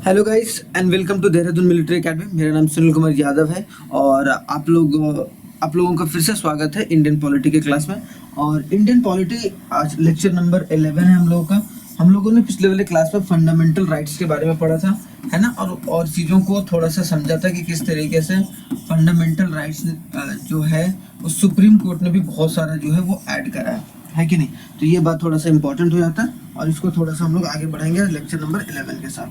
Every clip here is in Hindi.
Hello guys and welcome to Dehradun military academy. मेरा नाम सुनील कुमार यादव है और आप लोगों का फिर से स्वागत है इंडियन पॉलिटी के क्लास में। और इंडियन पॉलिटी आज लेक्चर नंबर 11 है हम लोगों का। हम लोगों ने पिछले वाले क्लास में फंडामेंटल राइट्स के बारे में पढ़ा था, है ना, और चीज़ों को थोड़ा सा समझा था कि किस तरीके से फंडामेंटल राइट्स जो है वो सुप्रीम कोर्ट ने भी बहुत सारा जो है वो ऐड करा है कि नहीं। तो ये बात थोड़ा सा इंपॉर्टेंट हो जाता है और इसको थोड़ा सा हम लोग आगे बढ़ेंगे लेक्चर नंबर 11 के साथ।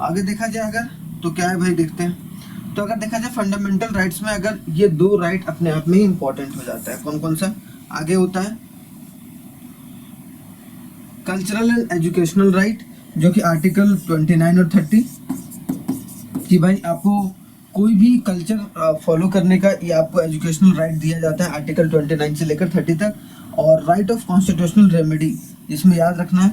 आगे देखा जाए अगर तो क्या है भाई, देखते हैं। तो अगर देखा जाए फंडामेंटल राइट्स में अगर ये दो राइट अपने आप में ही इंपॉर्टेंट हो जाता है। कौन कौन सा आगे होता है? कल्चरल एंड एजुकेशनल राइट, जो कि आर्टिकल 29 और 30, कि भाई आपको कोई भी कल्चर फॉलो करने का या आपको एजुकेशनल राइट दिया जाता है आर्टिकल 29 से लेकर 30 तक। और राइट ऑफ कॉन्स्टिट्यूशनल रेमेडी, जिसमें याद रखना है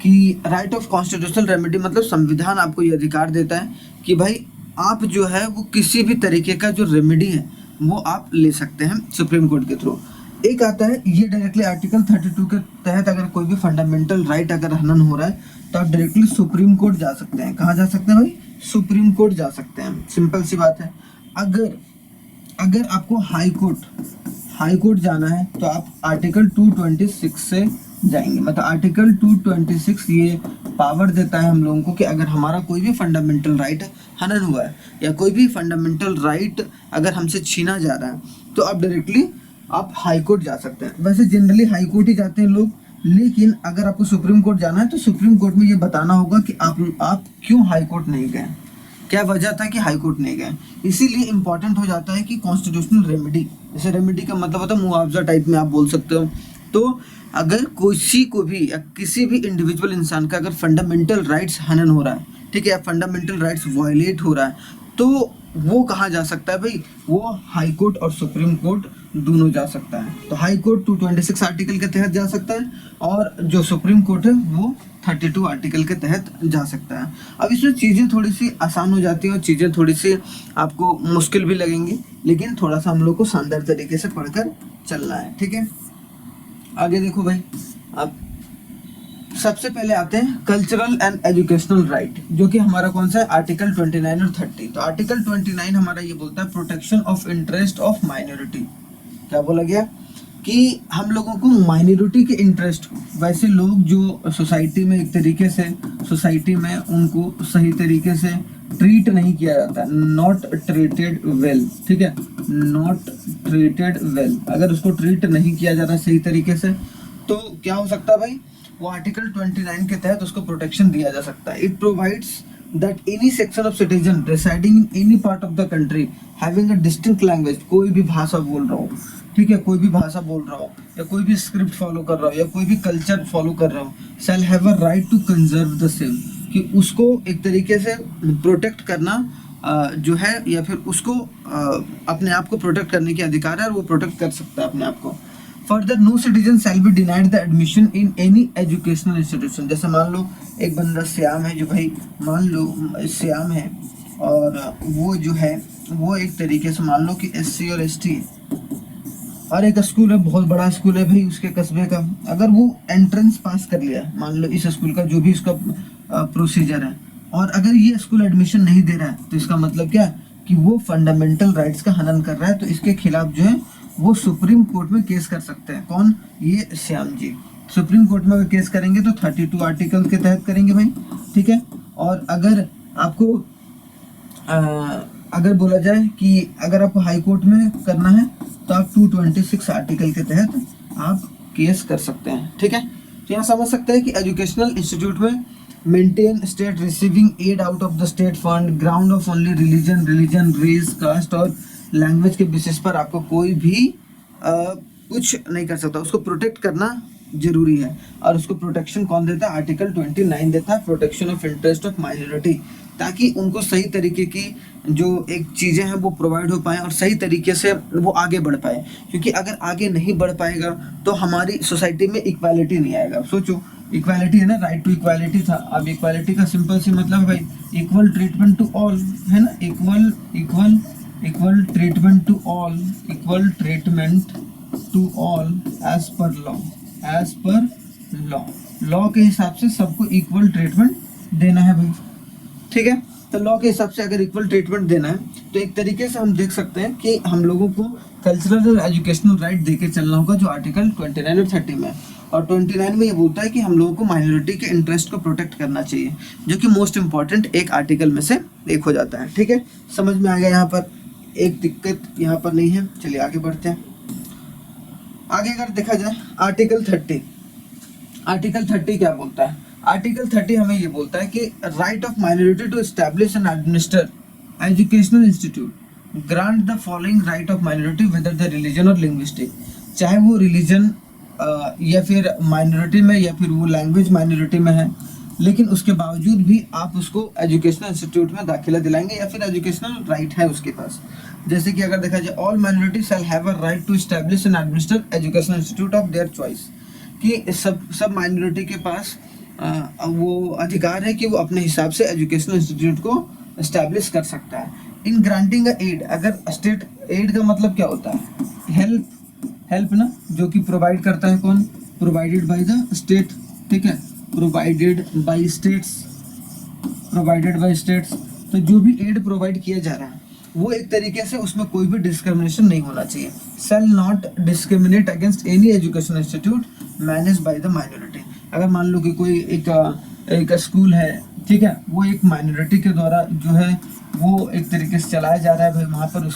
कि राइट ऑफ कॉन्स्टिट्यूशनल रेमेडी मतलब संविधान आपको ये अधिकार देता है कि भाई आप जो है वो किसी भी तरीके का जो रेमेडी है वो आप ले सकते हैं सुप्रीम कोर्ट के थ्रू। एक आता है ये डायरेक्टली आर्टिकल 32 के तहत अगर कोई भी फंडामेंटल राइट अगर हनन हो रहा है तो आप डायरेक्टली सुप्रीम कोर्ट जा सकते हैं। कहाँ जा सकते हैं भाई? सुप्रीम कोर्ट जा सकते हैं। सिंपल सी बात है। अगर आपको हाई कोर्ट जाना है तो आप आर्टिकल 226 से जाएंगे। मतलब आर्टिकल 226 ये पावर देता है हम लोगों को कि अगर हमारा कोई भी फंडामेंटल राइट हनन हुआ है या कोई भी फंडामेंटल राइट अगर हमसे छीना जा रहा है तो आप डायरेक्टली आप हाई कोर्ट जा सकते हैं। वैसे जनरली हाई कोर्ट ही जाते हैं लोग, लेकिन अगर आपको सुप्रीम कोर्ट जाना है तो सुप्रीम कोर्ट में ये बताना होगा कि आप क्यों हाई कोर्ट नहीं गए, क्या वजह था कि हाई कोर्ट नहीं गए। इसीलिए इंपॉर्टेंट हो जाता है कि कॉन्स्टिट्यूशनल रेमेडी, जैसे रेमेडी का मतलब होता है मुआवजा टाइप में आप बोल सकते हो। तो अगर किसी को भी या किसी भी इंडिविजुअल इंसान का अगर फंडामेंटल राइट्स हनन हो रहा है, ठीक है, या फंडामेंटल राइट्स वायलेट हो रहा है, तो वो कहाँ जा सकता है भाई? वो हाई कोर्ट और सुप्रीम कोर्ट दोनों जा सकता है। तो हाई कोर्ट 226 आर्टिकल के तहत जा सकता है और जो सुप्रीम कोर्ट है वो 32 आर्टिकल के तहत जा सकता है। अब इसमें चीज़ें थोड़ी सी आसान हो जाती हैं और चीज़ें थोड़ी सी आपको मुश्किल भी लगेंगी, लेकिन थोड़ा सा हम लोग को शानदार तरीके से पढ़कर चलना है, ठीक है। आगे देखो भाई, अब सबसे पहले आते हैं कल्चरल एंड एजुकेशनल राइट, जो कि हमारा कौन सा है? आर्टिकल 29 और 30। तो आर्टिकल 29 हमारा ये बोलता है protection of interest of minority. क्या बोला गया? कि हम लोगों को माइनॉरिटी के इंटरेस्ट, वैसे लोग जो सोसाइटी में एक तरीके से सोसाइटी में उनको सही तरीके से ट्रीट नहीं किया जाता, नॉट ट्रीटेड वेल, ठीक है, नॉट ट्रीटेड वेल। अगर उसको ट्रीट नहीं किया जाता सही तरीके से तो क्या हो सकता है भाई? वो आर्टिकल 29 के तहत उसको प्रोटेक्शन दिया जा सकता है। It provides that any section of citizen residing in any part of the country having a distinct language, कोई भी भाषा बोल रहा हो, ठीक है, कोई भी भाषा बोल रहा हो या कोई भी स्क्रिप्ट फॉलो कर रहा हो या कोई भी कल्चर फॉलो कर रहा हो, shall have a right to conserve the same, कि उसको एक तरीके से प्रोटेक्ट करना जो है या फिर उसको अपने आप को प्रोटेक्ट करने के अधिकार है और वो प्रोटेक्ट कर सकता है अपने आप को। Further no citizen shall be denied the admission in any educational institution. जैसे मान लो एक बंदा श्याम है, जो भाई मान लो श्याम है और वो जो है वो एक तरीके से मान लो कि SC और ST है और एक स्कूल है, बहुत बड़ा स्कूल है भाई उसके कस्बे का, अगर वो एंट्रेंस पास कर लिया मान लो इस स्कूल का जो भी उसका प्रोसीजर है, और अगर ये स्कूल एडमिशन नहीं दे रहा है तो इसका मतलब क्या? कि वो फंडामेंटल राइट्स का हनन कर रहा है। तो इसके खिलाफ जो है वो सुप्रीम कोर्ट में केस कर सकते हैं। कौन? ये श्याम जी सुप्रीम कोर्ट में केस करेंगे तो 32 आर्टिकल के तहत करेंगे भाई, ठीक है। और अगर आपको अगर बोला जाए कि अगर आपको हाई कोर्ट में करना है तो आप 226 आर्टिकल के तहत आप केस कर सकते हैं, ठीक है। तो यहाँ समझ सकते हैं कि एजुकेशनल इंस्टीट्यूट में maintain state receiving aid out of the state fund ground of only religion race caste और लैंग्वेज के बेसिस पर आपको कोई भी कुछ नहीं कर सकता। उसको प्रोटेक्ट करना जरूरी है और उसको प्रोटेक्शन कौन देता है? आर्टिकल 29 देता है, protection of interest of minority, ताकि उनको सही तरीके की जो एक चीज़ें हैं वो प्रोवाइड हो पाए और सही तरीके से वो आगे बढ़ पाए। क्योंकि अगर आगे नहीं बढ़ पाएगा तो हमारी सोसाइटी में इक्वालिटी नहीं आएगा। सोचो, इक्वालिटी है ना, राइट टू इक्वालिटी था। अब इक्वालिटी का सिंपल सी मतलब भाई इक्वल ट्रीटमेंट टू ऑल, है ना, equal treatment to all, equal treatment to all as per law, as per law के हिसाब से सबको इक्वल ट्रीटमेंट देना है भाई, ठीक है। तो लॉ के हिसाब से अगर इक्वल ट्रीटमेंट देना है तो एक तरीके से हम देख सकते हैं कि हम लोगों को कल्चरल और एजुकेशनल राइट देके चलना होगा, जो आर्टिकल 29 और 30 में है। और 29 में ये बोलता है कि हम लोगों को माइनॉरिटी के इंटरेस्ट को प्रोटेक्ट करना चाहिए, जो कि मोस्ट इंपॉर्टेंट एक आर्टिकल में से एक हो जाता है। ठीक है, समझ में आ गया। यहाँ पर एक दिक्कत यहाँ पर नहीं है। चलिए आगे बढ़ते हैं। आगे अगर देखा जाए आर्टिकल 30, आर्टिकल 30 क्या बोलता है? आर्टिकल 30 हमें ये बोलता है कि right of minority to establish and administer educational institute grant the following right of minority whether the religion और लिंग्विस्टिक, चाहे वो रिलीजन या फिर माइनॉरिटी में या फिर वो लैंग्वेज माइनॉरिटी में है, लेकिन उसके बावजूद भी आप उसको एजुकेशनल इंस्टीट्यूट में दाखिला दिलाएंगे या फिर एजुकेशनल राइट है उसके पास। जैसे कि अगर देखा जाए all minority shall have a right to establish and administer educational institute of their choice, कि सब माइनॉरिटी के पास वो अधिकार है कि वो अपने हिसाब से एजुकेशनल इंस्टीट्यूट को एस्टैब्लिश कर सकता है। इन ग्रांटिंग एड, अगर स्टेट एड का मतलब क्या होता है? हेल्प ना, जो कि प्रोवाइड करता है कौन? Provided by the state. ठीक है, provided by states, provided by states. तो जो भी एड प्रोवाइड किया जा रहा है वो एक तरीके से उसमें कोई भी डिस्क्रिमिनेशन नहीं होना चाहिए। Shall not discriminate against any education institute manage by the minority. अगर मान लो कि कोई एक स्कूल है, ठीक है, वो एक माइनॉरिटी के द्वारा जो है वो एक तरीके से चलाया जा रहा है भाई, वहाँ पर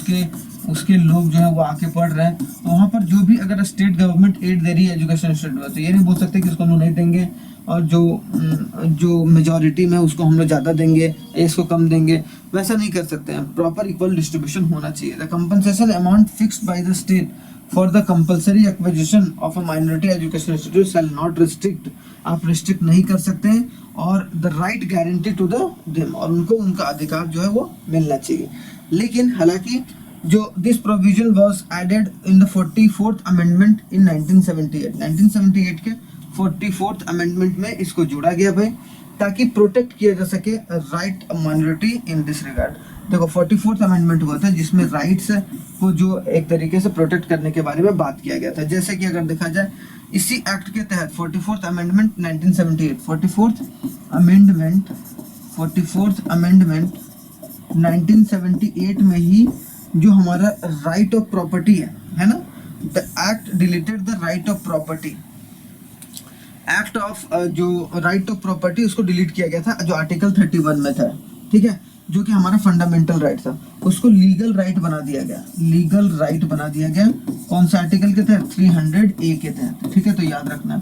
उसके लोग जो है वो आके पढ़ रहे हैं, तो वहाँ पर जो भी अगर स्टेट गवर्नमेंट एड दे रही है एजुकेशन इंस्टीट्यूट, तो ये नहीं बोल सकते कि इसको हम लोग नहीं देंगे और जो मेजॉरिटी में उसको हम लोग ज़्यादा देंगे, इसको कम देंगे, वैसा नहीं कर सकते हैं। प्रॉपर इक्वल डिस्ट्रीब्यूशन होना चाहिए। The compensation amount fixed by the state for the compulsory acquisition of a minority education institute shall not restrict, आप रिस्ट्रिक्ट नहीं कर सकते हैं, और the right guarantee to the them, और उनको उनका अधिकार जो है वो मिलना चाहिए। लेकिन हालांकि जो this provision was added in the 44th amendment in 1978 के 44th अमेंडमेंट में इसको जोड़ा गया भाई, ताकि प्रोटेक्ट किया जा सके right minority in this regard. देखो 44th अमेंडमेंट हुआ था जिसमें राइट्स को जो एक तरीके से प्रोटेक्ट करने के बारे में बात किया गया था। जैसे कि अगर देखा जाए इसी एक्ट के तहत 44th अमेंडमेंट 1978, 44th अमेंडमेंट 1978 में ही जो हमारा राइट ऑफ प्रॉपर्टी है ना, the act deleted the right of property, act of जो राइट ऑफ प्रॉपर्टी उसको डिलीट किया गया था, जो आर्टिकल 31 में था। ठीक है, जो कि हमारा फंडामेंटल राइट था, उसको लीगल राइट बना दिया गया, लीगल राइट बना दिया गया। कौन सा आर्टिकल के तहत? 300A के तहत। ठीक है, तो याद रखना,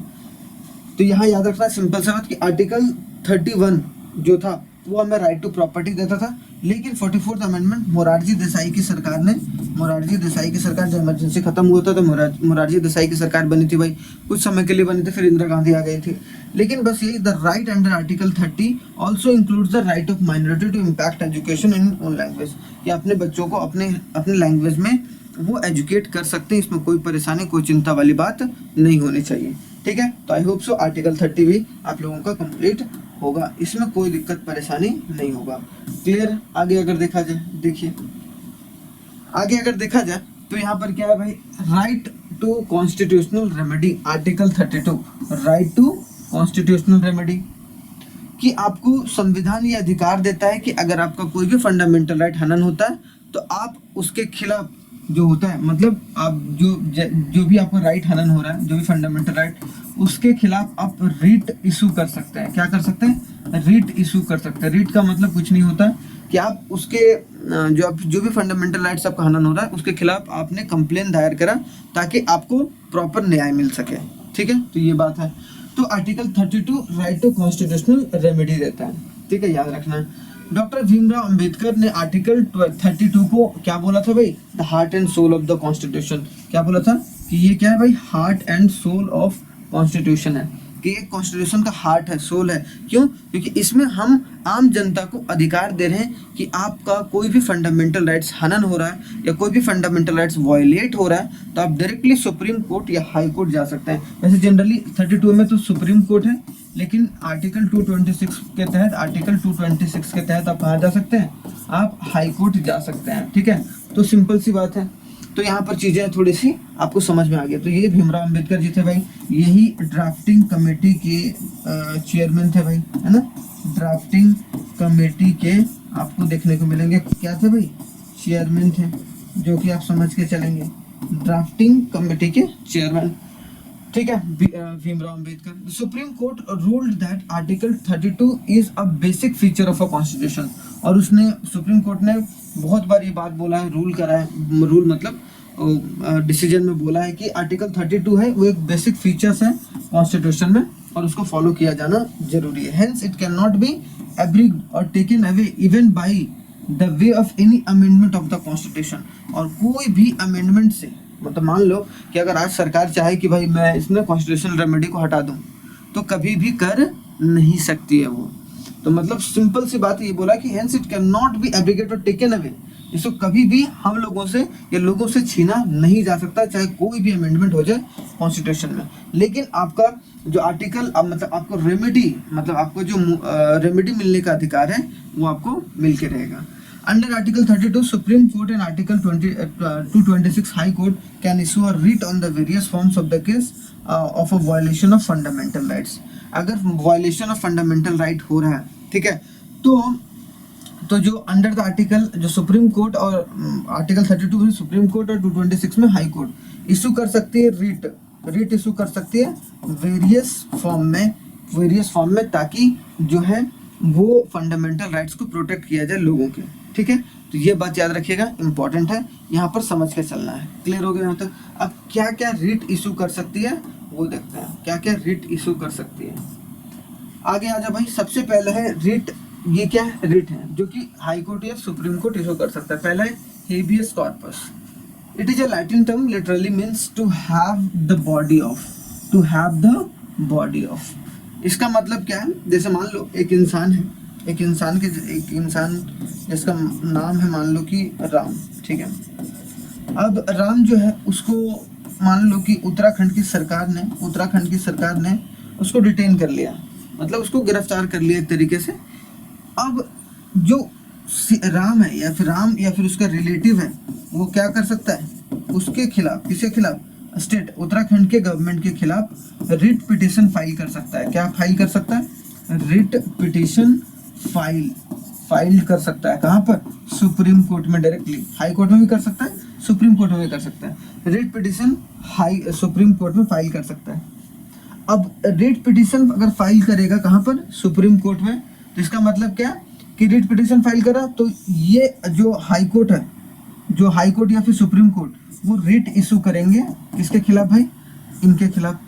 तो यहाँ याद रखना सिंपल सा बात कि आर्टिकल 31 जो था वो हमें राइट टू प्रॉपर्टी देता था, लेकिन 44th अमेंडमेंट मोरारजी देसाई की सरकार जब इमरजेंसी खत्म हुआ था तो मोरारजी देसाई की सरकार बनी थी भाई, कुछ समय के लिए बनी थी, फिर इंदिरा गांधी आ गई थी। लेकिन बस यही, the right under article 30 also includes the right of minority to impact education in own language, कि अपने बच्चों को अपने लैंग्वेज में वो एजुकेट कर सकते हैं, इसमें कोई परेशानी, कोई चिंता वाली बात नहीं होनी चाहिए। ठीक है, तो आई होप सो आर्टिकल 30 भी आप लोगों का कंप्लीट होगा, इसमें कोई दिक्कत परेशानी नहीं होगा। क्लियर? आगे अगर देखा जाए, देखिए आगे अगर देखा जाए तो यहाँ पर क्या है भाई, right to constitutional remedy, article 32, right to constitutional remedy, कि आपको संविधान ये अधिकार देता है कि अगर आपका कोई भी फंडामेंटल राइट हनन होता है तो आप उसके खिलाफ जो होता है, मतलब आप जो भी आपका राइट हनन हो रहा है, जो भी फंडामेंटल राइट, उसके खिलाफ आप रीट इशू कर सकते हैं। क्या कर सकते हैं? रीट इशू कर सकते हैं। रीट का मतलब कुछ नहीं होता कि आप उसके जो भी फंडामेंटल राइट्स आपका हनन हो रहा है उसके खिलाफ आपने कंप्लेन दायर करा ताकि आपको प्रॉपर न्याय मिल सके। ठीक है, तो ये बात है। तो article 32 right to constitutional remedy देता है। ठीक है, याद रखना है। डॉक्टर भीमराव अंबेडकर ने आर्टिकल 32 को क्या बोला था भाई? The heart and soul of the constitution. क्या बोला था कि ये क्या है भाई? Heart and soul of constitution है, कि ये कॉन्स्टिट्यूशन का हार्ट है, सोल है। क्यों? क्योंकि इसमें हम आम जनता को अधिकार दे रहे हैं कि आपका कोई भी फंडामेंटल राइट्स हनन हो रहा है या कोई भी फंडामेंटल राइट्स वायलेट हो रहा है तो आप डायरेक्टली सुप्रीम कोर्ट या हाई कोर्ट जा सकते हैं। वैसे जनरली 32 में तो सुप्रीम कोर्ट है, लेकिन आर्टिकल 226 के तहत आप कहाँ जा सकते हैं? आप हाई कोर्ट जा सकते हैं। ठीक है, तो सिंपल सी बात है। तो यहाँ पर चीज़ें थोड़ी सी आपको समझ में आ गई। तो ये भीमराव अंबेडकर जी थे भाई, यही ड्राफ्टिंग कमेटी के चेयरमैन थे भाई, है ना, ड्राफ्टिंग कमेटी के आपको देखने को मिलेंगे। क्या थे भाई? चेयरमैन थे, जो कि आप समझ के चलेंगे ड्राफ्टिंग कमेटी के चेयरमैन, ठीक है, Bhimrao Ambedkar. Supreme court ruled that article 32 is a basic feature of a constitution. और उसने, सुप्रीम कोर्ट ने बहुत बार ये बात बोला है, रूल करा है, रूल मतलब डिसीजन में बोला है कि आर्टिकल 32 है वो एक बेसिक फीचर्स है कॉन्स्टिट्यूशन में और उसको फॉलो किया जाना जरूरी है। Hence it can not be abridged और taken away even by the way of any amendment of the constitution. और कोई भी अमेंडमेंट से, मतलब मान लो कि अगर आज सरकार चाहे कि भाई मैं इसमें कॉन्स्टिट्यूशनल रेमेडी को हटा दूं, तो कभी भी कर नहीं सकती है वो। तो मतलब सिंपल सी बात ये बोला कि hence it can not be abrogated और टेकन अवे, इसको कभी भी हम लोगों से या लोगों से छीना नहीं जा सकता, चाहे कोई भी अमेंडमेंट हो जाए कॉन्स्टिट्यूशन में। लेकिन आपका जो आर्टिकल, मतलब आपको रेमेडी, मतलब आपको जो रेमेडी मिलने का अधिकार है वो आपको मिल के रहेगा। Under Article 32, Supreme Court and Article 226 High Court can issue a writ on the various forms of the case of a violation of fundamental rights। अगर violation of fundamental right हो रहा है, ठीक है, तो जो अंडर द आर्टिकल, जो सुप्रीम कोर्ट और आर्टिकल 32 में सुप्रीम कोर्ट और 226 में हाई कोर्ट इशू कर सकती है रिट इशू कर सकती है वेरियस फॉर्म में, ताकि जो है वो फंडामेंटल राइट्स को प्रोटेक्ट किया जाए लोगों के, ठीक है। तो ये बात याद रखिएगा, इंपॉर्टेंट है, यहाँ पर समझ के चलना है। क्लियर हो गया यहाँ तक? अब क्या क्या रिट इशू कर सकती है वो देखते हैं, क्या क्या रिट इशू कर सकती है। आगे आ जा भाई। सबसे पहले है रिट। ये क्या है? रिट है जो कि हाई कोर्ट या सुप्रीम कोर्ट इशू कर सकता है। पहला है habeas corpus. It is a Latin term, literally means to have the body of, to have the body of. इसका मतलब क्या है? जैसे मान लो एक इंसान है, एक इंसान जिसका नाम है मान लो कि राम, ठीक है। अब राम जो है उसको मान लो कि उत्तराखंड की सरकार ने उसको डिटेन कर लिया, मतलब उसको गिरफ्तार कर लिया एक तरीके से। अब जो राम है या फिर उसका रिलेटिव है, वो क्या कर सकता है? उसके खिलाफ, किसके खिलाफ? स्टेट, उत्तराखंड के गवर्नमेंट के खिलाफ रिट पिटीशन फाइल कर सकता है। क्या फाइल कर सकता है? रिट पिटीशन फाइल कर सकता है। कहाँ पर? सुप्रीम कोर्ट में डायरेक्टली। हाई कोर्ट में भी कर सकता है, सुप्रीम कोर्ट में भी कर सकता है। रिट पिटीशन सुप्रीम कोर्ट में फाइल कर सकता है। अब रिट पिटीशन अगर फाइल करेगा कहाँ पर? सुप्रीम कोर्ट में, तो इसका मतलब क्या कि रिट पिटीशन फाइल करा तो ये जो हाई कोर्ट है, जो हाई कोर्ट या फिर सुप्रीम कोर्ट, वो रिट इशू करेंगे किसके खिलाफ भाई? इनके खिलाफ।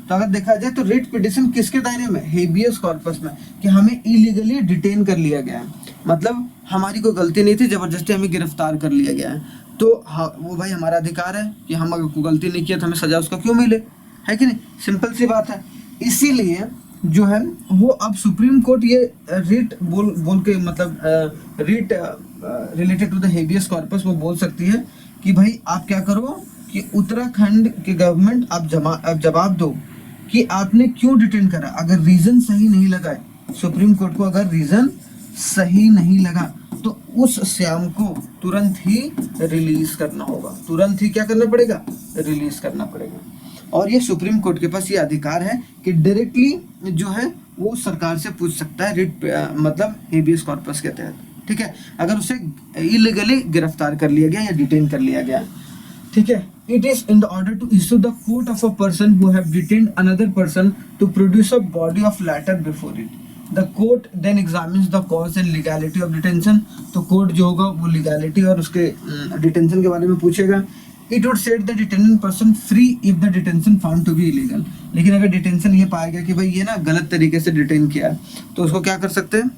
तो अगर देखा जाए तो रिट पिटीशन किसके दायरे में? हेबियस कॉर्पस में, कि हमें इलीगली डिटेन कर लिया गया है, मतलब हमारी कोई गलती नहीं थी, जबरदस्ती हमें गिरफ्तार कर लिया गया है। तो हाँ, वो भाई हमारा अधिकार है कि हम अगर कोई गलती नहीं किया तो हमें सजा उसका क्यों मिले, है कि नहीं? सिंपल सी बात है। इसीलिए जो है वो अब सुप्रीम कोर्ट ये रिट बोल के, मतलब writ related to the habeas corpus, वो बोल सकती है कि भाई आप क्या करो कि उत्तराखंड के गवर्नमेंट आप जवाब दो कि आपने क्यों डिटेन करा। अगर रीजन सही नहीं लगा है सुप्रीम कोर्ट को, अगर रीजन सही नहीं लगा तो उस श्याम को तुरंत ही रिलीज करना होगा, तुरंत ही क्या करना पड़ेगा? रिलीज करना पड़ेगा। और ये सुप्रीम कोर्ट के पास ये अधिकार है कि डायरेक्टली जो है वो सरकार से पूछ सकता है रिट, मतलब हेबियस कॉर्पस के तहत, ठीक है, अगर उसे इलीगली गिरफ्तार कर लिया गया या डिटेन कर लिया गया, ठीक है। It is in the order to issue the court of a person who have detained another person to produce a body of latter before it. The court then examines the cause and legality of detention. तो कोर्ट जो होगा वो लीगैलिटी और उसके डिटेंशन के बारे में पूछेगा। It would set the detention person free if the detention found to be illegal. लेकिन अगर डिटेंशन ये पाएगा कि भाई ये ना गलत तरीके से डिटेन किया है, तो उसको क्या कर सकते हैं?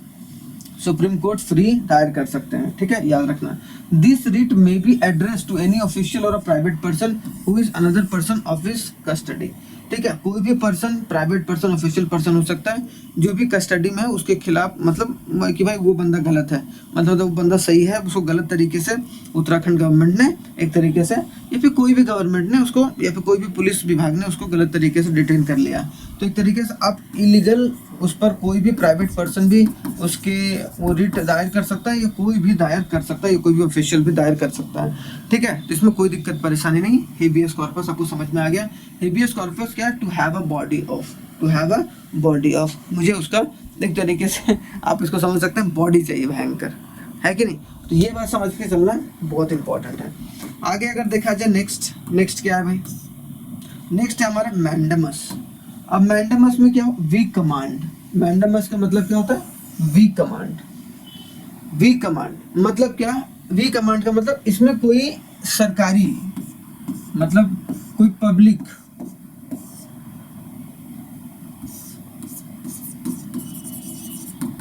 सुप्रीम कोर्ट फ्री दायर कर सकते हैं, ठीक है, याद रखना। This writ may be address to any official और a private person who is another person of his custody, ठीक है। कोई भी person, private person, official person हो सकता है जो भी कस्टडी में है उसके खिलाफ, मतलब कि भाई वो बंदा गलत है, मतलब वो बंदा सही है, उसको गलत तरीके से उत्तराखंड गवर्नमेंट ने एक तरीके से, या फिर कोई भी गवर्नमेंट ने उसको, या फिर कोई भी पुलिस विभाग ने उसको गलत तरीके से डिटेन कर लिया, तो एक तरीके से आप इलीगल उस पर कोई भी प्राइवेट पर्सन भी उसके वो रिट दायर कर सकता है, या कोई भी दायर कर सकता है, या कोई भी ऑफिशियल भी दायर कर सकता है, ठीक है। तो इसमें कोई दिक्कत परेशानी नहीं। हेबियस कॉर्पस आपको समझ में आ गया। हेबियस कॉर्पस क्या है? To have a body of, to have a body of, मुझे उसका एक तरीके से आप इसको समझ सकते हैं, बॉडी चाहिए भयंकर, है कि नहीं। तो ये बात समझ के चलना बहुत इंपॉर्टेंट है। आगे अगर देखा जाए नेक्स्ट क्या है भाई, नेक्स्ट है हमारा मैंडेमस। अब मैंडेमस में क्या हो, वीक कमांड। मैंडेमस का मतलब क्या होता है, वीक कमांड। वीक कमांड मतलब क्या, वीक कमांड का मतलब इसमें कोई सरकारी मतलब कोई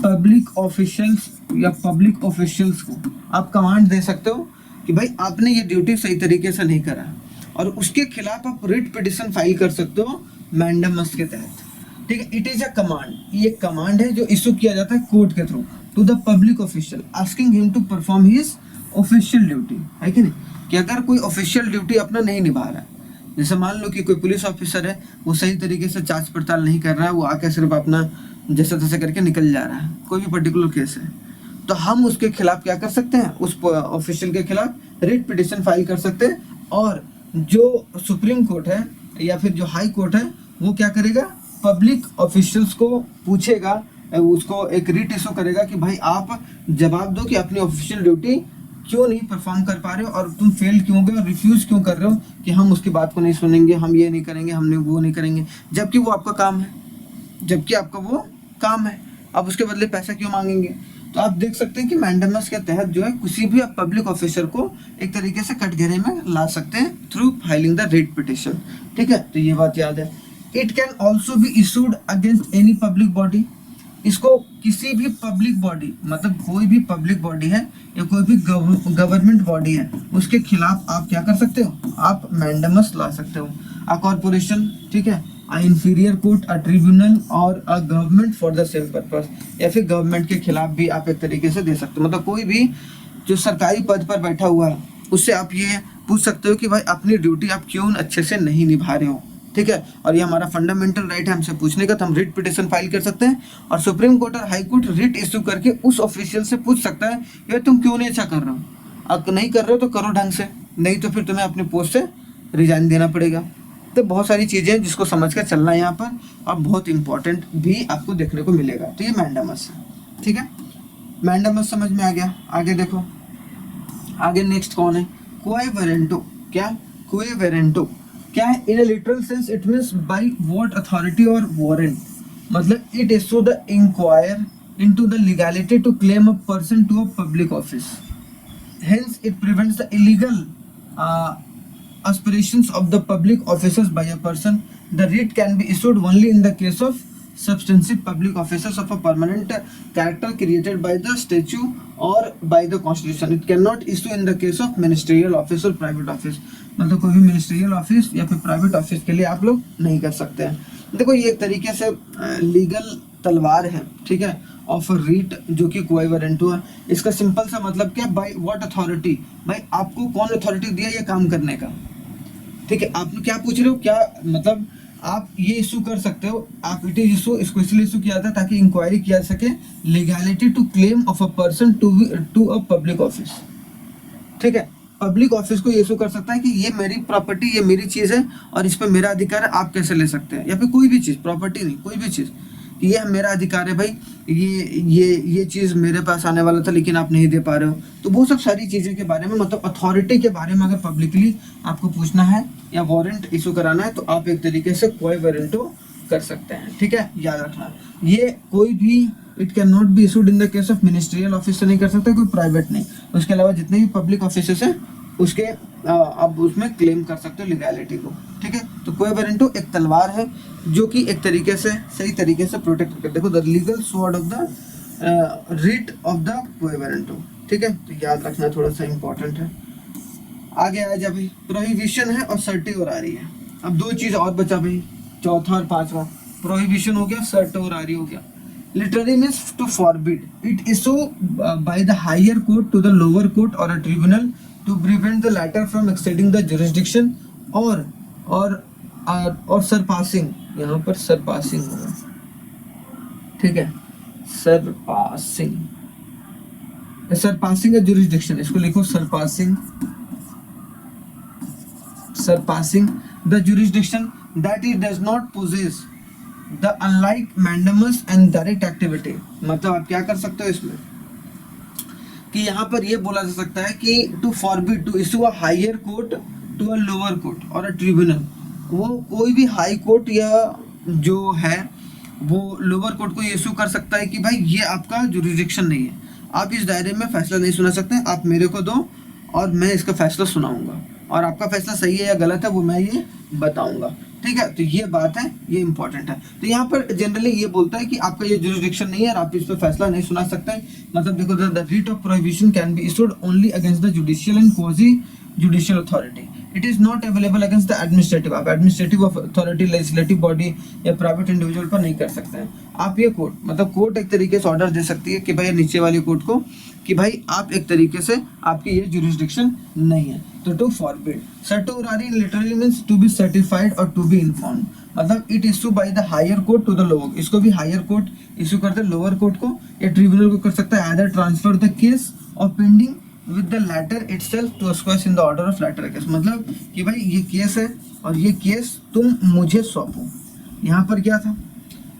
पब्लिक ऑफिशियल्स या पब्लिक ऑफिशियल्स को आप कमांड दे सकते हो कि भाई आपने ये ड्यूटी सही तरीके से नहीं करा, और उसके खिलाफ आप रिट पिटिशन फाइल कर सकते हो मैंडेमस के तहत। ठीक है, इट इज अ कमांड, ये कमांड है जो इशू किया जाता है कोर्ट के through to the public official asking him to perform his official duty, है कि नहीं, कि अगर कोई ऑफिशियल ड्यूटी अपना नहीं निभा रहा है, जैसे मान लो कि कोई पुलिस ऑफिसर है, वो सही तरीके से जांच पड़ताल नहीं कर रहा है, वो आके सिर्फ अपना जैसे तैसे करके निकल जा रहा है, कोई भी पर्टिकुलर केस है, तो हम उसके खिलाफ क्या कर सकते हैं, उस ऑफिशियल के खिलाफ रिट पिटिशन फाइल कर सकते हैं। और जो सुप्रीम कोर्ट है या फिर जो हाई कोर्ट है वो क्या करेगा, पब्लिक ऑफिशियल्स को पूछेगा, उसको एक रिट इशू करेगा कि भाई आप जवाब दो कि अपनी ऑफिशियल ड्यूटी क्यों नहीं परफॉर्म कर पा रहे हो, और तुम फेल क्यों गए और रिफ्यूज क्यों कर रहे हो कि हम उसकी बात को नहीं सुनेंगे, हम ये नहीं करेंगे, हमने वो नहीं करेंगे, जबकि वो आपका काम है, जबकि आपका वो काम है, आप उसके बदले पैसा क्यों मांगेंगे। तो आप देख सकते हैं कि मैंडेमस के तहत जो है किसी भी आप पब्लिक ऑफिसर को एक तरीके से कटघरे में ला सकते हैं through filing the writ petition. ठीक है, तो ये बात याद है। It can also be issued against any public body, इसको किसी भी पब्लिक बॉडी मतलब कोई भी पब्लिक बॉडी है या कोई भी गवर्नमेंट बॉडी है उसके खिलाफ आप क्या कर सकते हो, आप मैंडेमस ला सकते हो। अ कॉर्पोरेशन, ठीक है, अ इंफीरियर कोर्ट, अ ट्रिब्यूनल और a government for the same purpose, या फिर गवर्नमेंट के खिलाफ भी आप एक तरीके से दे सकते हो। मतलब कोई भी जो सरकारी पद पर बैठा हुआ है उससे आप ये पूछ सकते हो कि भाई अपनी ड्यूटी आप क्यों अच्छे से नहीं निभा रहे हो। ठीक है, और ये हमारा फंडामेंटल राइट है हमसे पूछने का, तो हम रिट पिटिशन फाइल कर सकते हैं। और सुप्रीम कोर्ट और हाई कोर्ट रिट इश्यू करके उस ऑफिशियल से पूछ सकता है कि तुम क्यों नहीं अच्छा कर रहे हो, अगर नहीं कर रहे हो तो करो ढंग से, नहीं तो फिर तुम्हें अपनी पोस्ट से रिजाइन देना पड़ेगा। तो बहुत सारी चीज़ें हैं जिसको समझ कर चलना है यहाँ पर, और बहुत इंपॉर्टेंट भी आपको देखने को मिलेगा। तो ये मैंडेमस है। ठीक है, मैंडेमस समझ में आ गया। आगे देखो, आगे नेक्स्ट कौन है, क्वाई वेरेंटो। क्या, क्वाई वेरेंटो क्या है, in a literal sense it means by what authority और वारंट, मतलब it issue the inquire into the legality to claim a person to a public office, hence it prevents the illegal aspirations of the public officers by a person. The writ can be issued only in the case of substantive public officers of a permanent character created by the statute or by the constitution. It cannot issue in the case of ministerial office or private office. मतलब कोई भी मिनिस्ट्रियल ऑफिस या फिर प्राइवेट ऑफिस के लिए आप लोग नहीं कर सकते हैं। देखो ये एक तरीके से लीगल तलवार है, ठीक है, ऑफ रीट जो कि क्वाई वेरेंटो है। इसका सिंपल सा मतलब क्या, बाय व्हाट अथॉरिटी, भाई आपको कौन अथॉरिटी दिया ये काम करने का। ठीक है, आप क्या पूछ रहे हो, क्या मतलब आप ये इशू कर सकते हो, आप इट इज इशू, इसको इसलिए इशू किया जाता है ताकि इंक्वायरी किया जा सके legality to claim of a person to a public office. ठीक है, पब्लिक ऑफिस को ये इशू कर सकता है कि ये मेरी प्रॉपर्टी, ये मेरी चीज़ है और इस पर मेरा अधिकार है, आप कैसे ले सकते हैं, या फिर कोई भी चीज़, प्रॉपर्टी नहीं, कोई भी चीज़, ये मेरा अधिकार है भाई, ये चीज़ मेरे पास आने वाला था लेकिन आप नहीं दे पा रहे हो। तो वो सब सारी चीज़ों के बारे में, मतलब अथॉरिटी के बारे में अगर पब्लिकली आपको पूछना है या वारंट इशू कराना है तो आप एक तरीके से क्वाई वेरेंटो कर सकते हैं। ठीक है, याद रखना, ये कोई भी, it can not be issued in the case of ministerial office से नहीं कर सकता, कोई प्राइवेट नहीं, उसके अलावा जितने भी पब्लिक ऑफिस हैं उसके आप उसमें क्लेम कर सकते हो लीगैलिटी को। ठीक है, तो क्वाई वेरेंटो एक तलवार है जो कि एक तरीके से सही तरीके से प्रोटेक्ट करते, देखो the legal sword of the writ of the quo warranto. ठीक है, तो याद रखना थोड़ा सा इंपॉर्टेंट है। आगे आ जा भाई, प्रोहिबिशन है और सर्टी और आ रही है। अब दो चीज़ और बचा भाई, चौथा और पांचवा। प्रोहिबिशन हो गया, सर्ट और आरी हो गया। Literally means to forbid, it issue by the higher court to the lower court और a tribunal to prevent the latter from extending the jurisdiction और सरपासिंग, यहाँ पर सरपासिंग होगा। ठीक है, सरपासिंग सरपासिंग है जुरिस्डिक्शन, इसको लिखो surpassing the jurisdiction that it does not possess the unlike mandamus and direct activity। मतलब आप क्या कर सकते हो इसमें, कि यहाँ पर ये बोला जा सकता है कि to forbid to issue a higher court to a lower court और अ ट्रिब्यूनल, वो कोई भी हाई कोर्ट या जो है वो लोअर कोर्ट को इशू कर सकता है कि भाई ये आपका जुरिडिक्शन नहीं है, आप इस दायरे में फैसला नहीं सुना सकते, आप मेरे को दो और मैं इसका फैसला सुनाऊंगा और आपका फैसला सही है या गलत है वो मैं ये बताऊंगा। ठीक है, तो ये बात है, ये इंपॉर्टेंट है। तो यहाँ पर जनरली ये बोलता है कि आपका ये जुरिडिक्शन नहीं है और आप इस पर फैसला नहीं सुना सकते हैं। मतलब देखो, the writ of prohibition can be issued only against the judicial and quasi judicial authority, it is not available against the administrative. आप एडमिनिस्ट्रेटिव अथॉरिटी, लेजिस्लेटिव बॉडी या प्राइवेट इंडिविजुअल पर नहीं कर सकते हैं। आप ये कोर्ट, मतलब कोर्ट एक तरीके से ऑर्डर दे सकती है कि भाई नीचे वाली कोर्ट को कि भाई आप एक तरीके से आपकी ये जुरिस्डिक्शन नहीं है। तो to forbid, certiorari literally means to be certified और टू बी इन्फॉर्म्ड, मतलब it issue by the higher court to the lower, इसको भी हायर कोर्ट इशू करते हैं लोअर कोर्ट को या ट्रिब्यूनल को कर सकता है। आइदर ट्रांसफर द केस और pending with the latter itself to squash in the order of latter case, मतलब कि भाई ये केस है और ये केस तुम मुझे सौंपो। यहाँ पर क्या था,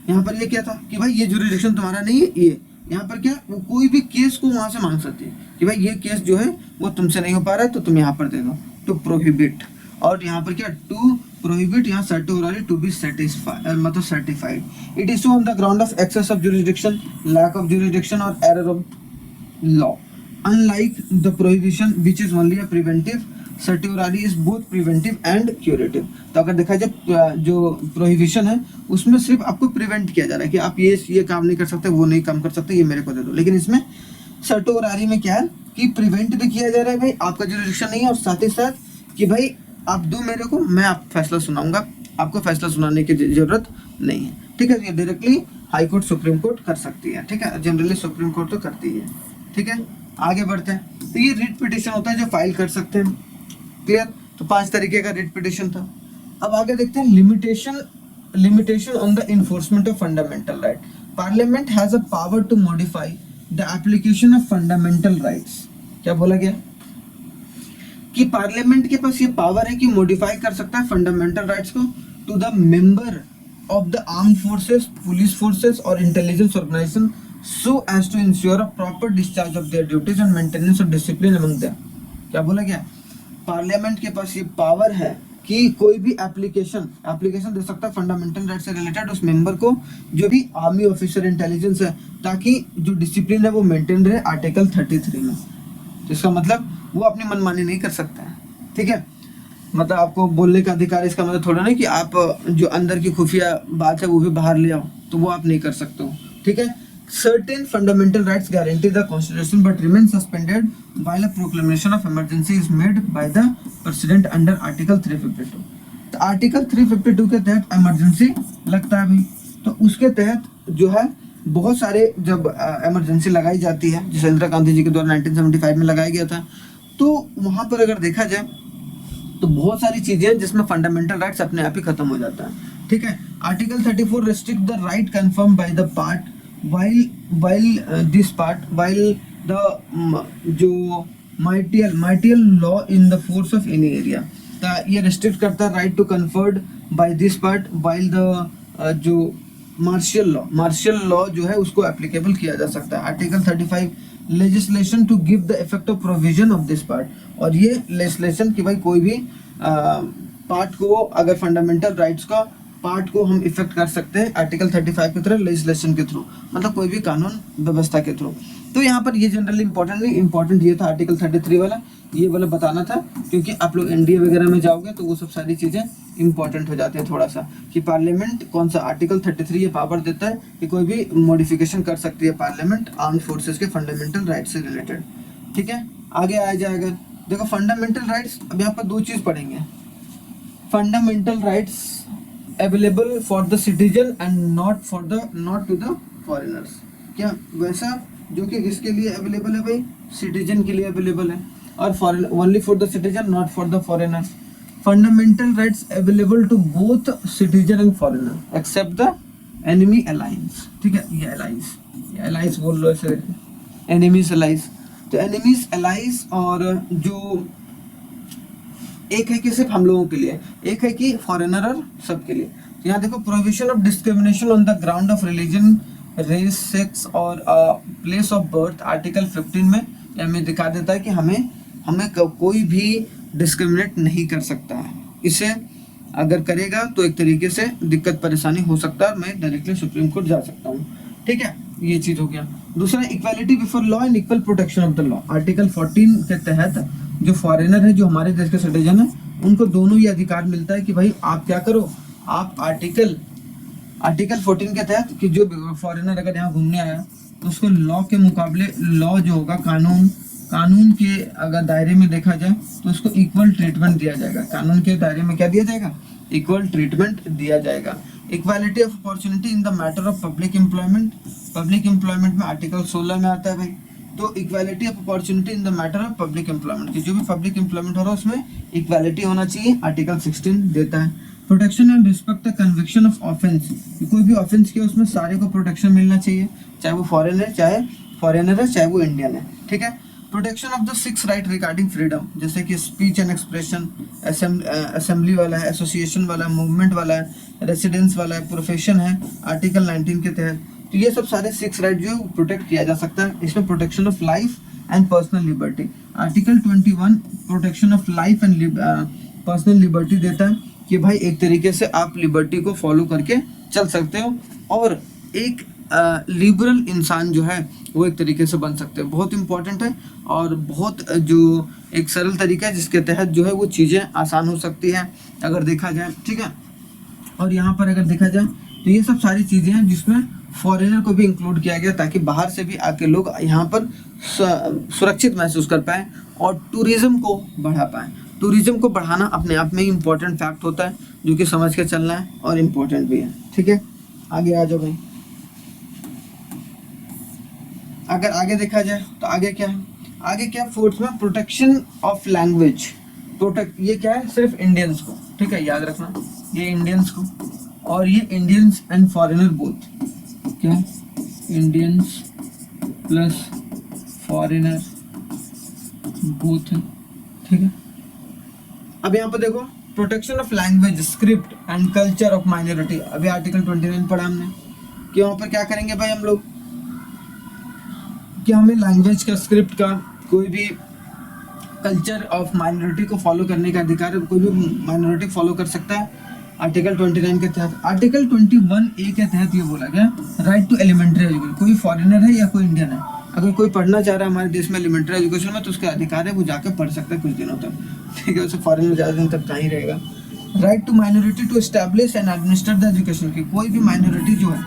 यहाँ पर ये क्या था कि भाई ये जुरिडिक्शन तुम्हारा नहीं है, ये यहाँ पर क्या, वो कोई भी केस को वहां से मांग सकती है कि भाई ये केस जो है वो तुमसे नहीं हो पा रहा है तो तुम यहाँ पर दे दो। टू प्रोहिबिट, और यहाँ पर क्या, टू प्रोहिबिट, यहाँ सर्टोरारी टू बी सेटिस्फाइड मतलब certified, it is on the ground of excess of jurisdiction, lack of jurisdiction और error of law, unlike the prohibition which is only a preventive, certiorari is both preventive and curative. तो अगर देखा जाए जो प्रोहिबिशन है उसमें सिर्फ आपको प्रिवेंट किया जा रहा है कि आप ये काम नहीं कर सकते, वो नहीं काम कर सकते, ये मेरे को दे दो, लेकिन इसमें सर्टिओरारी में क्या है कि प्रिवेंट भी किया जा रहा है, भाई आपका जुरिडिक्शन नहीं है, और साथ ही साथ कि भाई आप दो मेरे को, मैं आप फैसला सुनाऊंगा, आपको फैसला सुनाने की जरूरत नहीं है। ठीक है, ये directly high court supreme court कर सकती है। ठीक है, जनरली सुप्रीम कोर्ट तो करती है। ठीक है, आगे बढ़ते हैं। तो ये रिट पिटिशन होता है जो फाइल कर सकते हैं। क्लियर, तो 5 तरीके का रिट पिटिशन था। अब आगे देखते हैं limitation on the enforcement of fundamental right. Parliament has a power to modify the application of fundamental rights. क्या बोला गया कि पार्लियामेंट के पास ये पावर है कि मॉडिफाई कर सकता है फंडामेंटल राइट्स को to the member of the armed forces, police forces और intelligence organisation so as to ensure a proper discharge of their duties and maintenance of discipline among them। क्या बोला गया, पार्लियामेंट के पास ये पावर है कि कोई भी एप्लीकेशन दे सकता है फंडामेंटल राइट से रिलेटेड उस मेंबर को, जो भी आर्मी ऑफिसर इंटेलिजेंस है, ताकि जो डिसिप्लिन है वो मेंटेन रहे आर्टिकल 33 में। तो इसका मतलब वो अपनी मनमानी नहीं कर सकता है। ठीक है, मतलब आपको बोलने का अधिकार, इसका मतलब थोड़ा नहीं कि आप जो अंदर की खुफिया बात है वो भी बाहर ले आओ, तो वो आप नहीं कर सकते हो। ठीक है, certain fundamental rights guarantee the constitution but remain suspended while a proclamation of emergency is made by the president under article 352। तो आर्टिकल 352 के तहत इमरजेंसी लगता है भाई, तो उसके तहत जो है बहुत सारे जब इमरजेंसी लगाई जाती है, जैसे इंदिरा गांधी जी के द्वारा 1975 में लगाया गया था, तो वहां पर अगर देखा जाए तो बहुत सारी चीजें हैं जिसमें फंडामेंटल राइट्स अपने आप ही खत्म हो जाता है। ठीक है, article 34 restrict the right confirm by the part while the जो martial law in the force of any area, ये restrict करता है right to conferred by this part while the जो martial law जो है उसको applicable किया जा सकता है। Article 35 legislation to give the effect of provision of this part, और ये legislation कि भाई कोई भी पार्ट को, अगर फंडामेंटल राइट्स का पार्ट को हम इफेक्ट कर सकते हैं आर्टिकल 35 की तरह लेजिस्लेशन के थ्रू, मतलब कोई भी कानून व्यवस्था के थ्रू। तो यहाँ पर ये जनरली इंपॉर्टेंट नहीं, इंपॉर्टेंट ये था आर्टिकल 33 वाला, ये वाला बताना था, क्योंकि आप लोग एनडीए वगैरह में जाओगे तो वो सब सारी चीज़ें इंपॉर्टेंट हो जाती है थोड़ा सा, कि पार्लियामेंट कौन सा आर्टिकल 33 ये पावर देता है कि कोई भी मॉडिफिकेशन कर सकती है पार्लियामेंट आर्म्ड फोर्सेज के फंडामेंटल राइट्स से रिलेटेड। ठीक है, आगे आ जाएगा, देखो फंडामेंटल राइट्स, अब यहाँ पर 2 चीज़ पढ़ेंगे। Fundamental rights available for the citizen and not to the foreigners. क्या वैसा जो कि किसके लिए अवेलेबल है भाई, सिटीजन के लिए अवेलेबल है, और foreign only for the citizen not for the foreigners. Fundamental rights available to both citizen and foreigner except the enemy alliance. ठीक है, ये अलायंस बोल लो इसे, एनिमीज अलायंस। तो एनिमीज अलायंस, और जो एक है कि सिर्फ हम लोगों के लिए, एक है कि फॉरेनर और सबके लिए। तो यहाँ देखो, prohibition of discrimination on the ground of religion, race, sex और प्लेस ऑफ बर्थ, आर्टिकल 15 में हमें दिखा देता है कि हमें कोई भी डिस्क्रिमिनेट नहीं कर सकता है। इसे अगर करेगा तो एक तरीके से दिक्कत परेशानी हो सकता है, मैं डायरेक्टली सुप्रीम कोर्ट जा सकता हूँ। ठीक है, ये चीज हो गया। दूसरा, equality before law and equal protection of the law. Article 14 के तहत जो फॉरेनर है, जो हमारे देश के सिटीजन है, उनको दोनों ही अधिकार मिलता है कि भाई आप क्या करो, आप आर्टिकल 14 के तहत कि जो फॉरेनर अगर यहाँ घूमने आया तो उसको लॉ के मुकाबले, लॉ जो होगा कानून के अगर दायरे में देखा जाए तो उसको इक्वल ट्रीटमेंट दिया जाएगा। कानून के दायरे में क्या दिया जाएगा, इक्वल ट्रीटमेंट दिया जाएगा। Equality of opportunity in the matter of public employment. Public employment में आर्टिकल 16 में आता है भाई। तो equality of opportunity in the matter of public employment, की जो भी पब्लिक एम्प्लॉयमेंट हो रहा है उसमें इक्वालिटी होना चाहिए, आर्टिकल 16 देता है। Protection and respect the conviction of offence. कोई भी ऑफेंस किया उसमें सारे को प्रोटेक्शन मिलना चाहिए, चाहे वो फॉरेनर है, चाहे वो इंडियन है। ठीक है। Protection of the 6 right regarding freedom, जैसे कि स्पीच एंड एक्सप्रेशन, असेंबली वाला है, एसोसिएशन वाला है, मूवमेंट वाला है, रेसिडेंस वाला है, प्रोफेशन है आर्टिकल 19 के तहत। तो ये सब सारे 6 राइट जो है प्रोटेक्ट किया जा सकता है। इसमें protection of life and personal liberty, article 21 protection of life and personal liberty देता है कि भाई एक तरीके से आप लिबर्टी को फॉलो करके चल सकते हो और एक लिबरल इंसान जो है वो एक तरीके से बन सकते हैं। बहुत इंपॉर्टेंट है और बहुत जो एक सरल तरीका है जिसके तहत जो है वो चीज़ें आसान हो सकती हैं अगर देखा जाए। ठीक है। और यहाँ पर अगर देखा जाए तो ये सब सारी चीज़ें हैं जिसमें फॉरेनर को भी इंक्लूड किया गया ताकि बाहर से भी आके लोग यहाँ पर सुरक्षित महसूस कर पाएँ और टूरिज़्म को बढ़ा पाएँ। टूरिज़्म को बढ़ाना अपने आप में ही इम्पोर्टेंट फैक्ट होता है जो कि समझ के चलना है और इम्पोर्टेंट भी है। ठीक है, आगे आ जाओ भाई। अगर आगे देखा जाए तो आगे क्या है, फोर्थ में प्रोटेक्शन ऑफ लैंग्वेज। ये क्या है, सिर्फ इंडियंस को, ठीक है, याद रखना, ये इंडियंस को और ये इंडियंस एंड फॉरेनर बोथ, क्या इंडियंस प्लस फॉरेनर बोथ है। ठीक है। अब यहाँ पर देखो protection of language, script and culture of minority. अभी आर्टिकल 29 पढ़ा हमने कि वहाँ पर क्या करेंगे भाई हम लोग, कि हमें लैंग्वेज का, स्क्रिप्ट का, कोई भी कल्चर ऑफ माइनॉरिटी को फॉलो करने का अधिकार है। कोई भी माइनॉरिटी फॉलो कर सकता है आर्टिकल 29 के तहत। आर्टिकल 21A के तहत ये बोला गया राइट टू एलिमेंट्री एजुकेशन। कोई फॉरेनर है या कोई इंडियन है, अगर कोई पढ़ना चाह रहा है हमारे देश में एलिमेंट्री एजुकेशन में तो उसका अधिकार है, वो जाकर पढ़ सकता है कुछ दिनों तक। ठीक है, उसे फॉरेनर ज़्यादा दिन तक कहीं रहेगा। Right to minority to establish and administer the education, की कोई भी माइनॉरिटी जो है,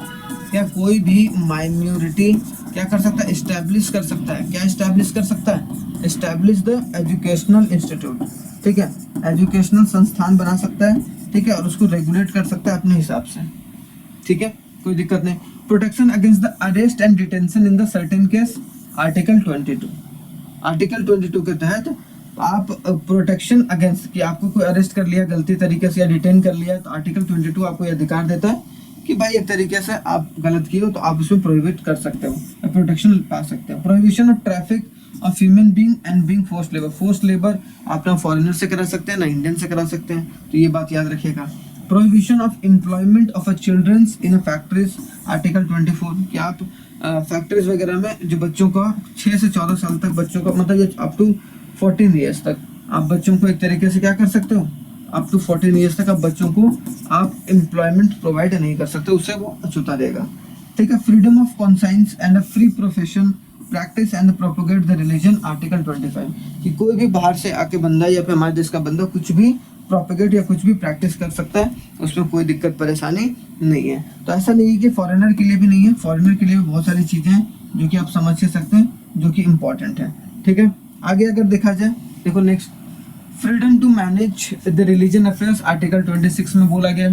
क्या कोई भी माइनॉरिटी क्या कर सकता है, एस्टैब्लिश कर सकता है। क्या एस्टैब्लिश कर सकता है, एस्टैब्लिश द एजुकेशनल इंस्टीट्यूट। ठीक है, एजुकेशनल संस्थान बना सकता है। ठीक है, और उसको रेगुलेट कर सकता है अपने हिसाब से। ठीक है, कोई दिक्कत नहीं। Protection against the arrest and detention in the certain case, article 22। Article 22 के तहत आप प्रोटेक्शन अगेंस्ट, कि आपको कोई अरेस्ट कर लिया गलती तरीके से या डिटेन कर लिया, तो आर्टिकल 22 आपको ये अधिकार देता है कि भाई एक तरीके से आप गलत किए हो तो आप उसमें प्रोहिबिट कर सकते हो, प्रोटेक्शन पा सकते हो। Prohibition of traffic of human being and being forced labour. Forced labour आप ना फॉरेनर से करा सकते हैं ना इंडियन से करा सकते हैं, तो ये बात याद रखिएगा। Prohibition of employment of a children's in factories, article 24, कि आप फैक्ट्रीज वगैरह में जो बच्चों का 6 से 14 साल तक बच्चों का, मतलब अप टू 14 ईयर्स तक आप बच्चों को एक तरीके से क्या कर सकते हो, अप टू 14 ईयर्स तक आप बच्चों को आप एम्प्लॉयमेंट प्रोवाइड नहीं कर सकते, उससे वो अछूता देगा। ठीक है। Freedom of conscience and a free profession practice and propagate the religion, article 25, कि कोई भी बाहर से आके बंदा या फिर हमारे देश का बंदा कुछ भी प्रोपोगेट या कुछ भी प्रैक्टिस कर सकता है, उसमें कोई दिक्कत परेशानी नहीं है। तो ऐसा नहीं है कि फॉरेनर के लिए भी नहीं है, फॉरेनर के लिए भी बहुत सारी चीज़ें हैं जो कि आप समझ के सकते हैं, जो कि इम्पॉर्टेंट है। ठीक है, आगे अगर देखा जाए, देखो next, freedom to manage the religion affairs, article 26 में बोला गया।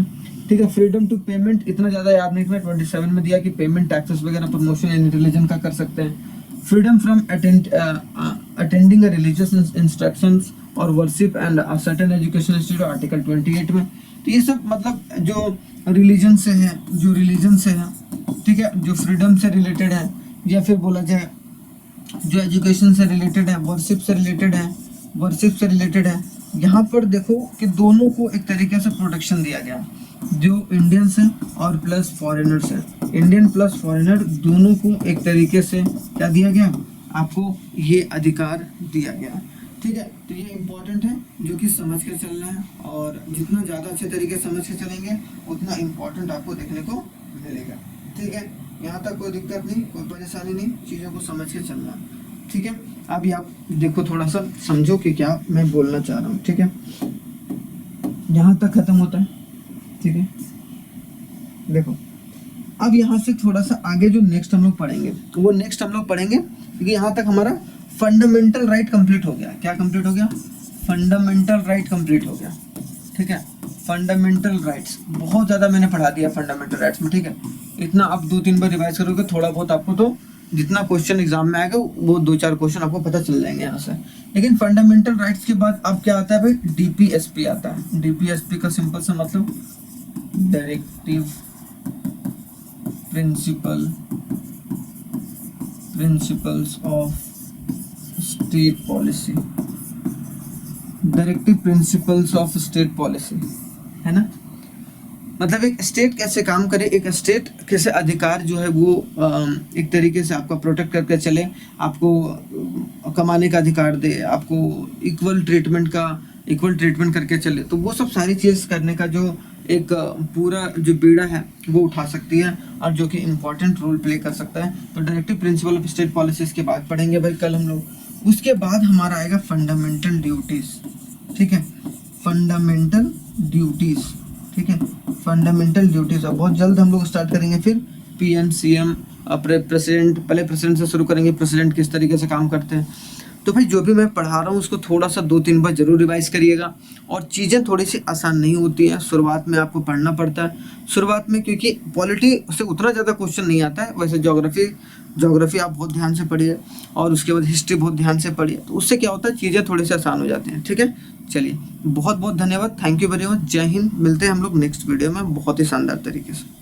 ठीक है। फ्रीडम टू पेमेंट, इतना ज़्यादा याद नहीं, 27 में दिया कि पेमेंट टैक्सेस वगैरह प्रमोशन एंड रिलीजन का कर सकते हैं। Freedom from attending religious instructions और worship and certain education institute, article 28 में। तो ये सब मतलब जो रिलीजन से है, ठीक है, जो फ्रीडम से रिलेटेड है, या फिर बोला जाए जो एजुकेशन से रिलेटेड है, वर्शिप से रिलेटेड है, यहाँ पर देखो कि दोनों को एक तरीके से प्रोटेक्शन दिया गया, जो इंडियंस हैं और प्लस फॉरेनर्स हैं, इंडियन प्लस फॉरेनर दोनों को एक तरीके से क्या दिया गया, आपको ये अधिकार दिया गया है। ठीक है, तो ये इम्पोर्टेंट है जो कि समझ के चलना है, और जितना ज़्यादा अच्छे तरीके से समझ के चलेंगे उतना इम्पोर्टेंट आपको देखने को मिलेगा। ठीक है, यहाँ तक कोई दिक्कत नहीं, कोई परेशानी नहीं, चीज़ों को समझ के चलना। ठीक है, अभी आप देखो, थोड़ा सा समझो कि क्या मैं बोलना चाह रहा हूँ। ठीक है, यहाँ तक खत्म होता है। ठीक है, देखो अब यहाँ से थोड़ा सा आगे जो नेक्स्ट हम लोग पढ़ेंगे वो नेक्स्ट हम लोग पढ़ेंगे, क्योंकि यहाँ तक हमारा फंडामेंटल राइट कंप्लीट हो गया। क्या कंप्लीट हो गया? फंडामेंटल राइट कंप्लीट हो गया। ठीक है, फंडामेंटल राइट्स बहुत ज़्यादा मैंने पढ़ा दिया फंडामेंटल राइट्स में। ठीक है, इतना आप 2-3 बार रिवाइज करोगे थोड़ा बहुत आपको, तो जितना क्वेश्चन एग्जाम में आएगा वो 2-4 क्वेश्चन आपको पता चल जाएंगे यहाँ से। लेकिन फंडामेंटल राइट्स के बाद अब क्या आता है भाई? डीपीएसपी आता है। डीपीएसपी का सिंपल सा मतलब directive principles of state policy. Directive principles of state policy है ना, मतलब एक स्टेट कैसे काम करे, एक स्टेट कैसे अधिकार जो है वो एक तरीके से आपका प्रोटेक्ट करके चले, आपको कमाने का अधिकार दे, आपको इक्वल ट्रीटमेंट करके चले, तो वो सब सारी चीज़ करने का जो एक पूरा जो बीड़ा है वो उठा सकती है, और जो कि इम्पोर्टेंट रोल प्ले कर सकता है। तो directive principle of state policies के बाद पढ़ेंगे भाई कल हम लोग। उसके बाद हमारा आएगा फंडामेंटल ड्यूटीज। ठीक है, फंडामेंटल ड्यूटीज। ठीक है, फंडामेंटल ड्यूटीज अब बहुत जल्द हम लोग स्टार्ट करेंगे। फिर पीएम, सीएम, प्रेसिडेंट, पहले प्रेसिडेंट से शुरू करेंगे, प्रेसिडेंट किस तरीके से काम करते हैं। तो भाई जो भी मैं पढ़ा रहा हूँ उसको थोड़ा सा 2-3 बार जरूर रिवाइज करिएगा। और चीज़ें थोड़ी सी आसान नहीं होती हैं, शुरुआत में आपको पढ़ना पड़ता है। शुरुआत में क्योंकि पॉलिटी से उतना ज़्यादा क्वेश्चन नहीं आता है, वैसे ज्योग्राफी आप बहुत ध्यान से पढ़िए, और उसके बाद हिस्ट्री बहुत ध्यान से पढ़िए, तो उससे क्या होता है चीज़ें थोड़ी सी आसान हो जाती हैं। ठीक है, चलिए बहुत बहुत धन्यवाद, थैंक यू वेरी मच, जय हिंद। मिलते हैं हम लोग नेक्स्ट वीडियो में बहुत ही शानदार तरीके से।